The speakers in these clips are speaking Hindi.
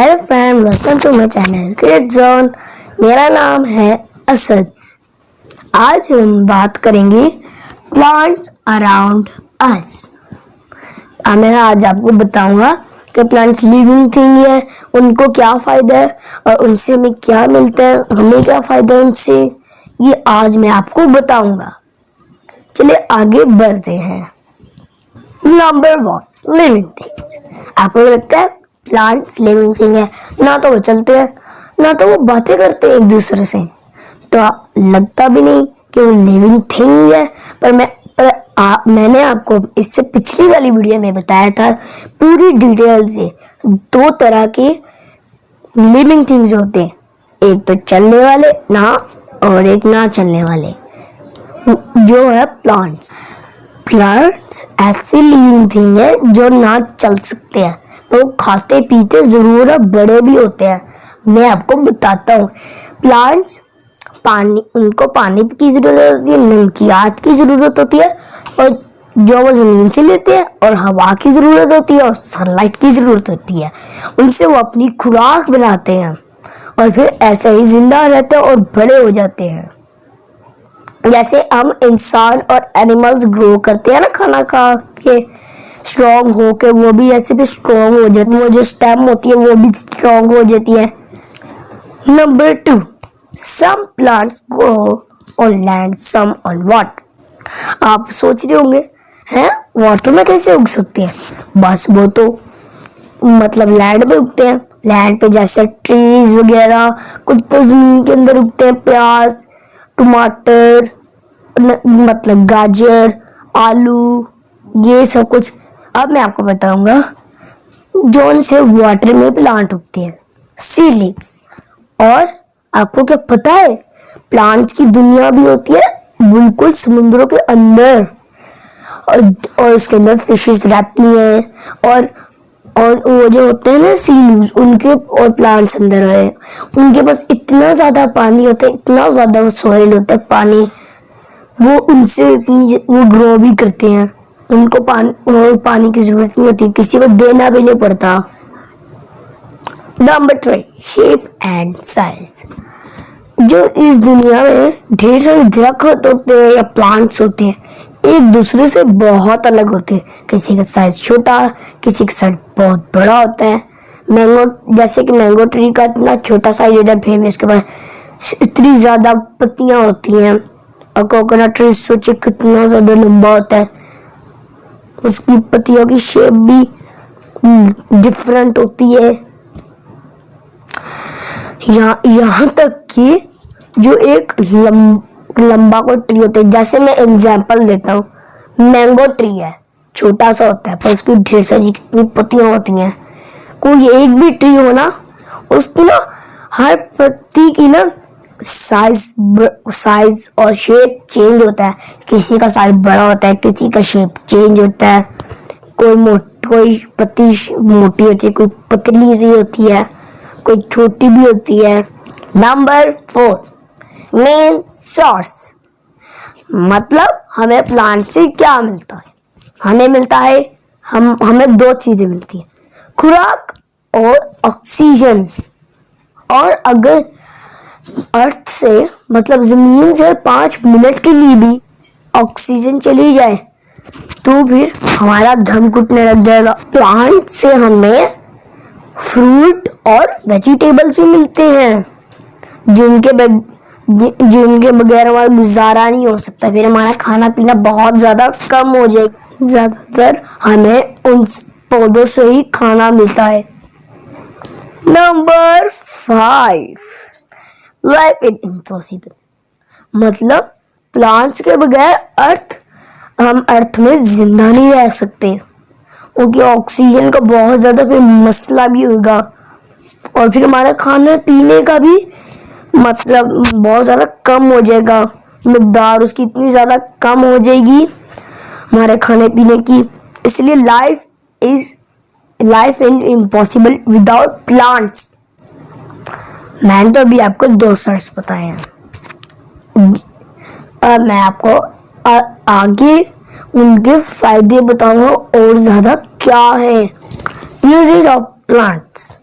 Hello friend, welcome to my channel kid zone. मेरा नाम है असद। आज हम बात करेंगे प्लांट्स अराउंड अस। मैं आज आपको बताऊंगा कि प्लांट्स लिविंग थिंग है, उनको क्या फ़ायदा है और उनसे हमें क्या मिलता है, हमें क्या फ़ायदा है उनसे, ये आज मैं आपको बताऊंगा। चलिए आगे बढ़ते हैं। Number 1, living things. आपको लगता है प्लांट्स लिविंग थिंग है? ना तो वो चलते हैं, ना तो वो बातें करते हैं एक दूसरे से, तो लगता भी नहीं कि वो लिविंग थिंग है। पर मैंने आपको इससे पिछली वाली वीडियो में बताया था पूरी डिटेल से, दो तरह के लिविंग थिंग्स होते हैं, एक तो चलने वाले ना और एक ना चलने वाले, जो है प्लांट्स। प्लांट्स ऐसी लिविंग थिंग है जो ना चल सकते हैं, वो खाते पीते जरूर है, बड़े भी होते हैं। मैं आपको बताता हूँ। प्लांट्स पानी, उनको पानी की जरूरत होती है, नमकियात की जरूरत होती है, और जो वो जमीन से लेते हैं, और हवा की जरूरत होती है, और सनलाइट की जरूरत होती है। उनसे वो अपनी खुराक बनाते हैं और फिर ऐसे ही जिंदा रहते हैं और बड़े हो जाते हैं। जैसे हम इंसान और एनिमल्स ग्रो करते हैं ना, खाना खा के स्ट्रॉन्ग हो के, वो भी ऐसे भी स्ट्रॉन्ग हो जाती है। वो जो स्टेम होती है वो भी स्ट्रॉन्ग हो जाती है। Number 2, some plants grow on land, some on water. आप सोच रहे होंगे हैं वाटर में कैसे उग सकते हैं? बस वो तो मतलब लैंड पे उगते हैं। लैंड पे जैसे ट्रीज वगैरह, कुछ तो जमीन के अंदर उगते हैं, प्याज, टमाटर, मतलब गाजर, आलू, ये सब कुछ। अब मैं आपको बताऊंगा जोन से वाटर में प्लांट उगते हैं, सी लीव्स। और आपको क्या पता है, प्लांट्स की दुनिया भी होती है बिल्कुल समुद्रों के अंदर, और उसके अंदर फिशेस रहती हैं, और वो जो होते हैं ना सी लीव्स, उनके और प्लांट्स अंदर है। उनके पास इतना ज्यादा पानी होता है, इतना ज्यादा सॉइल होता है, पानी, वो उनसे वो ग्रो भी करते हैं। उनको पानी की जरूरत नहीं होती, किसी को देना भी नहीं पड़ता। Number 3, shape and size. जो इस दुनिया में ढेर सारे दरख्त होते हैं या प्लांट्स होते हैं, एक दूसरे से बहुत अलग होते हैं। किसी का साइज छोटा, किसी का साइज बहुत बड़ा होता है। जैसे कि मैंगो ट्री का इतना छोटा साइज होता है, फिर उसके बाद इतनी ज्यादा पत्तियां होती हैं। और कोकोनट ट्री सोचिए कितना ज्यादा लंबा होता है, उसकी पत्तियों की शेप भी डिफरेंट होती है। यहाँ तक कि जो एक लंबा कोई ट्री होता है, जैसे मैं एग्जांपल देता हूँ, मैंगो ट्री है, छोटा सा होता है पर उसकी ढेर सारी कितनी पत्तियां होती हैं। कोई एक भी ट्री हो ना, उसकी ना हर पत्ती की ना साइज और शेप चेंज होता है। किसी का साइज बड़ा होता है, किसी का शेप चेंज होता है। कोई पत्ती मोटी होती है, कोई पतली होती है, कोई छोटी भी होती है। Number 4, main source. मतलब हमें प्लांट से क्या मिलता है? हमें मिलता है, हमें दो चीजें मिलती है, खुराक और ऑक्सीजन। और अगर अर्थ से मतलब जमीन से 5 मिनट के लिए भी ऑक्सीजन चली जाए तो फिर हमारा दम घुटने लग जाएगा। प्लांट से हमें फ्रूट और वेजिटेबल्स भी मिलते हैं, जिनके बगैर हमारा गुजारा नहीं हो सकता। फिर हमारा खाना पीना बहुत ज्यादा कम हो जाएगा। ज्यादातर हमें उन पौधों से ही खाना मिलता है। Number 5, life is impossible. मतलब प्लांट्स के बगैर हम अर्थ में जिंदा नहीं रह सकते, क्योंकि ऑक्सीजन का बहुत ज्यादा फिर मसला भी होगा, और फिर हमारा खाने पीने का भी मतलब बहुत ज्यादा कम हो जाएगा, मिकदार उसकी इतनी ज्यादा कम हो जाएगी हमारे खाने पीने की। इसलिए life is impossible without plants. मैंने तो अभी आपको 2 सर्च बताए हैं। अब मैं आपको आगे उनके फायदे बताऊंगा और ज्यादा क्या है। Uses of plants.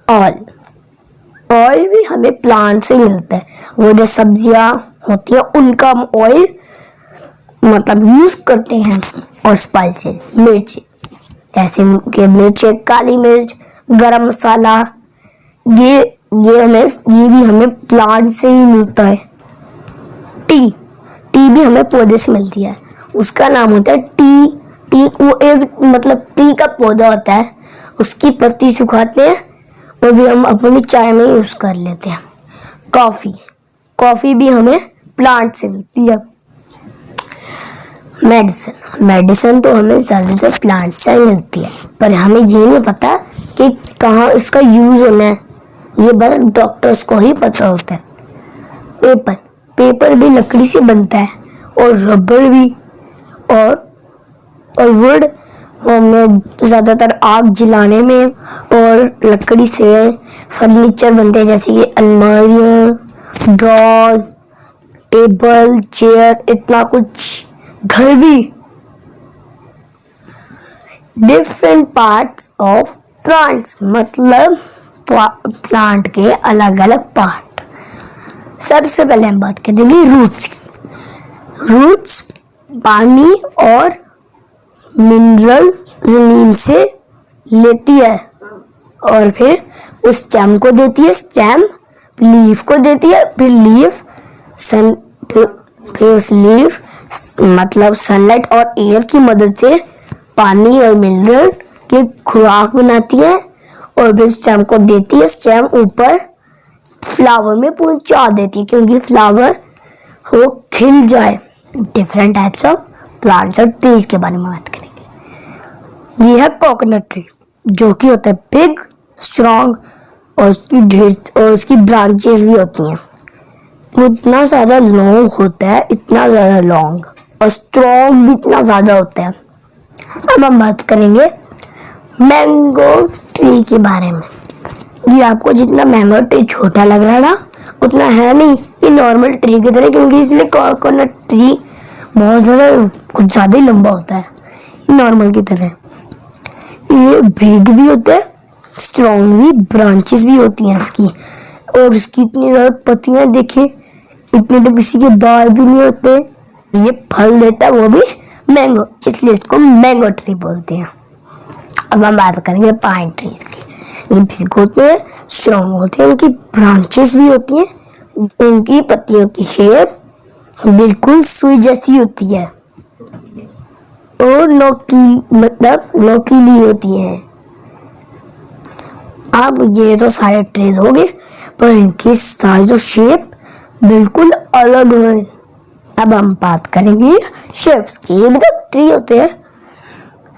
ऑयल भी हमें प्लांट से मिलता है। वो जो सब्जियां होती है उनका हम ऑयल मतलब यूज करते हैं। और स्पाइसेस, मिर्च, ऐसे कि मिर्च, काली मिर्च, गरम मसाला, ये भी हमें प्लांट से ही मिलता है। टी भी हमें पौधे से मिलती है। उसका नाम होता है टी। वो एक मतलब टी का पौधा होता है, उसकी पत्ती सुखाते हैं और भी हम अपनी चाय में यूज कर लेते हैं। कॉफी भी हमें प्लांट से मिलती है। मेडिसिन तो हमें ज़्यादातर प्लांट से मिलती है, पर हमें ये नहीं पता कि कहाँ इसका यूज होना है, ये बस डॉक्टर्स को ही पता होता है। पेपर भी लकड़ी से बनता है, और रबर भी, और वुड हमें ज़्यादातर आग जलाने में, और लकड़ी से फर्नीचर बनते हैं जैसे कि अलमारियाँ, ड्रॉज, टेबल, चेयर, इतना कुछ। घर भी। डिफरेंट पार्ट्स ऑफ प्लांट्स मतलब प्लांट के अलग अलग पार्ट। सबसे पहले हम बात करेंगे रूट्स की। रूट्स पानी और मिनरल जमीन से लेती है और फिर उस स्टेम को देती है, स्टेम लीफ को देती है, फिर लीफ फिर उस लीफ मतलब सनलाइट और एयर की मदद से पानी और मिनरल की खुराक बनाती है और फिर स्टेम को देती है। स्टेम ऊपर फ्लावर में पहुंचा देती है क्योंकि फ्लावर वो खिल जाए। डिफरेंट टाइप्स ऑफ प्लांट्स और ट्रीज के बारे में बात करेंगे। ये है कोकोनट ट्री, जो कि होता है बिग, स्ट्रॉन्ग, और उसकी ब्रांचेस भी होती हैं। वो इतना ज़्यादा लॉन्ग होता है, इतना ज़्यादा लॉन्ग, और स्ट्रॉन्ग भी इतना ज़्यादा होता है। अब हम बात करेंगे मैंगो ट्री के बारे में। ये आपको जितना मैंगो ट्री छोटा लग रहा है ना, उतना है नहीं, ये नॉर्मल ट्री की तरह, क्योंकि इसलिए कोकोनट ट्री बहुत ज़्यादा कुछ ज़्यादा ही लंबा होता है, नॉर्मल की तरह। ये बिग भी होता है, स्ट्रॉन्ग भी, ब्रांचेस भी होती हैं इसकी, और उसकी इतनी ज़्यादा पत्तियां देखे, इतने तो किसी के बाल भी नहीं होते। ये फल देता है, वो भी मैंगो, इसलिए इसको मैंगो ट्री बोलते हैं। अब हम बात करेंगे पाइन ट्रीज की। ये बिग होते हैं, स्ट्रॉन्ग होते हैं, उनकी ब्रांचेस भी होती हैं, उनकी पत्तियों की शेप बिल्कुल सुई जैसी होती है और नोकीली होती है। अब ये तो सारे ट्रीज हो गए, पर इनकी साइज और शेप बिल्कुल अलग है। अब हम बात करेंगे शेप्स की। ये मतलब ट्री होते हैं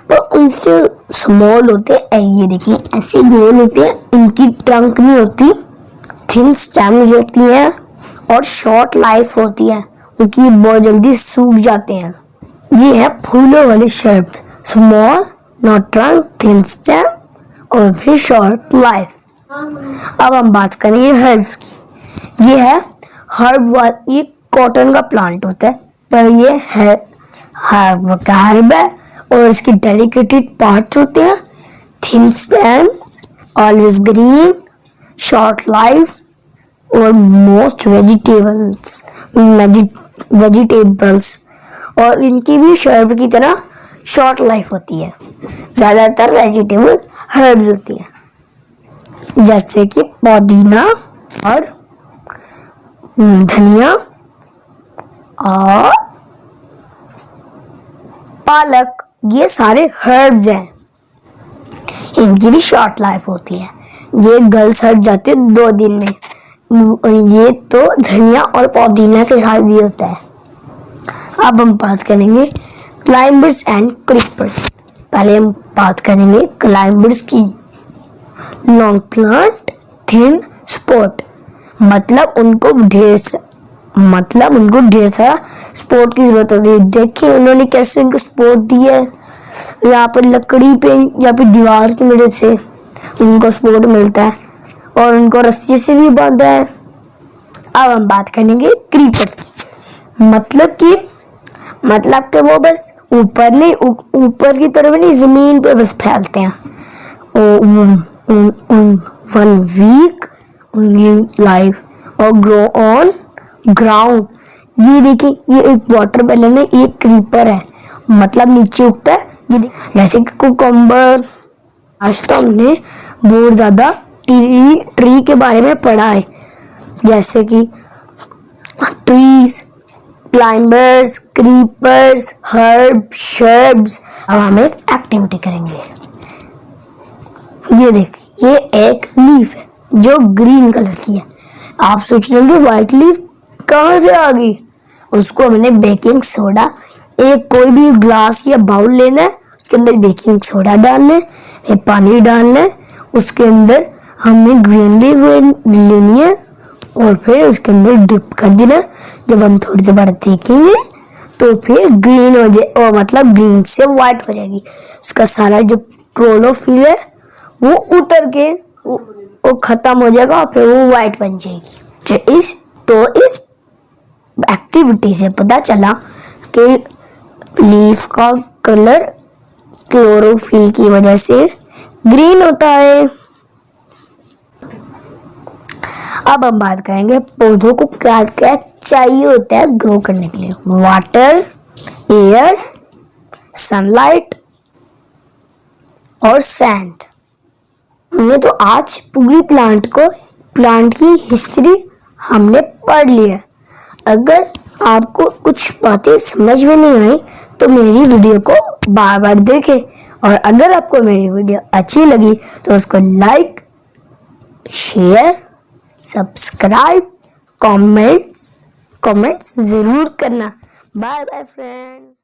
पर उनसे स्मॉल होते हैं। ये देखिए ऐसे गोल होते हैं, इनकी ट्रंक नहीं होती, थिन स्टेम्स होती हैं और शॉर्ट लाइफ होती है, उनकी बहुत जल्दी सूख जाते हैं। ये है फूलों वाली shape, small, not trunk, thin stem और फिर शॉर्ट लाइफ। अब हम बात करेंगे हर्ब्स की। ये है ये कॉटन का प्लांट होता है, पर ये है हर्ब है और इसकी डेलिकेटेड पार्ट्स होते हैं, thin stem, always green, short life और मोस्ट वेजिटेबल्स, और इनकी भी शर्ब की तरह शॉर्ट लाइफ होती है। ज़्यादातर वेजिटेबल हर्ब होती है जैसे कि पुदीना और धनिया और पालक, ये सारे हर्ब्स हैं, इनकी भी शॉर्ट लाइफ होती है। ये गल सड़ जाते 2 दिन में। ये तो धनिया और पुदीना के साथ भी होता है। अब हम बात करेंगे क्लाइंबर्स एंड क्रीपर्स। पहले हम बात करेंगे क्लाइंबर्स की। लॉन्ग प्लांट, थिन स्पोर्ट, मतलब उनको ढेर सारा सपोर्ट की जरूरत होती है। देखिए उन्होंने कैसे उनको सपोर्ट दी है, यहाँ पर लकड़ी पे या फिर दीवार की मदद से उनको सपोर्ट मिलता है और उनको रस्सी से भी बांधा है। अब हम बात करेंगे क्रीपर्स की। मतलब कि वो बस ऊपर की तरफ नहीं, जमीन पे बस फैलते हैं। in 1 week only live or grow on ground। ये देखिए, ये एक वाटरमेलन है, ये क्रीपर है, मतलब नीचे उगता है। ये जैसे कि कुकम्बर। आज तो हमने बहुत ज्यादा ट्री के बारे में पढ़ा है, जैसे कि trees, climbers, creepers, herb, shrubs. अब हम एक एक्टिविटी करेंगे। ये देखिए, ये एक लीफ है जो ग्रीन कलर की है। आप सोच रहे होंगे व्हाइट लीफ कहाँ से आ गई? उसको हमने बेकिंग सोडा, एक कोई भी ग्लास या बाउल लेना है, उसके अंदर बेकिंग सोडा डालना है, फिर पानी डालना है, उसके अंदर हमें ग्रीन लीफ लेनी है और फिर उसके अंदर डिप कर देना। जब हम थोड़ी देर बाद देखेंगे तो फिर ग्रीन हो जाए, और मतलब ग्रीन से व्हाइट हो जाएगी। इसका सारा जो क्लोरोफिल है वो उतर के वो खत्म हो जाएगा और फिर वो व्हाइट बन जाएगी। इस एक्टिविटी से पता चला कि लीफ का कलर क्लोरोफिल की वजह से ग्रीन होता है। अब हम बात करेंगे पौधों को क्या क्या चाहिए होता है ग्रो करने के लिए। वाटर, एयर, सनलाइट और सैंड। हमने तो आज पूरी प्लांट की हिस्ट्री हमने पढ़ ली है। अगर आपको कुछ बातें समझ में नहीं आई तो मेरी वीडियो को बार बार देखें, और अगर आपको मेरी वीडियो अच्छी लगी तो उसको लाइक, शेयर, सब्सक्राइब, कमेंट्स जरूर करना। Bye bye friends.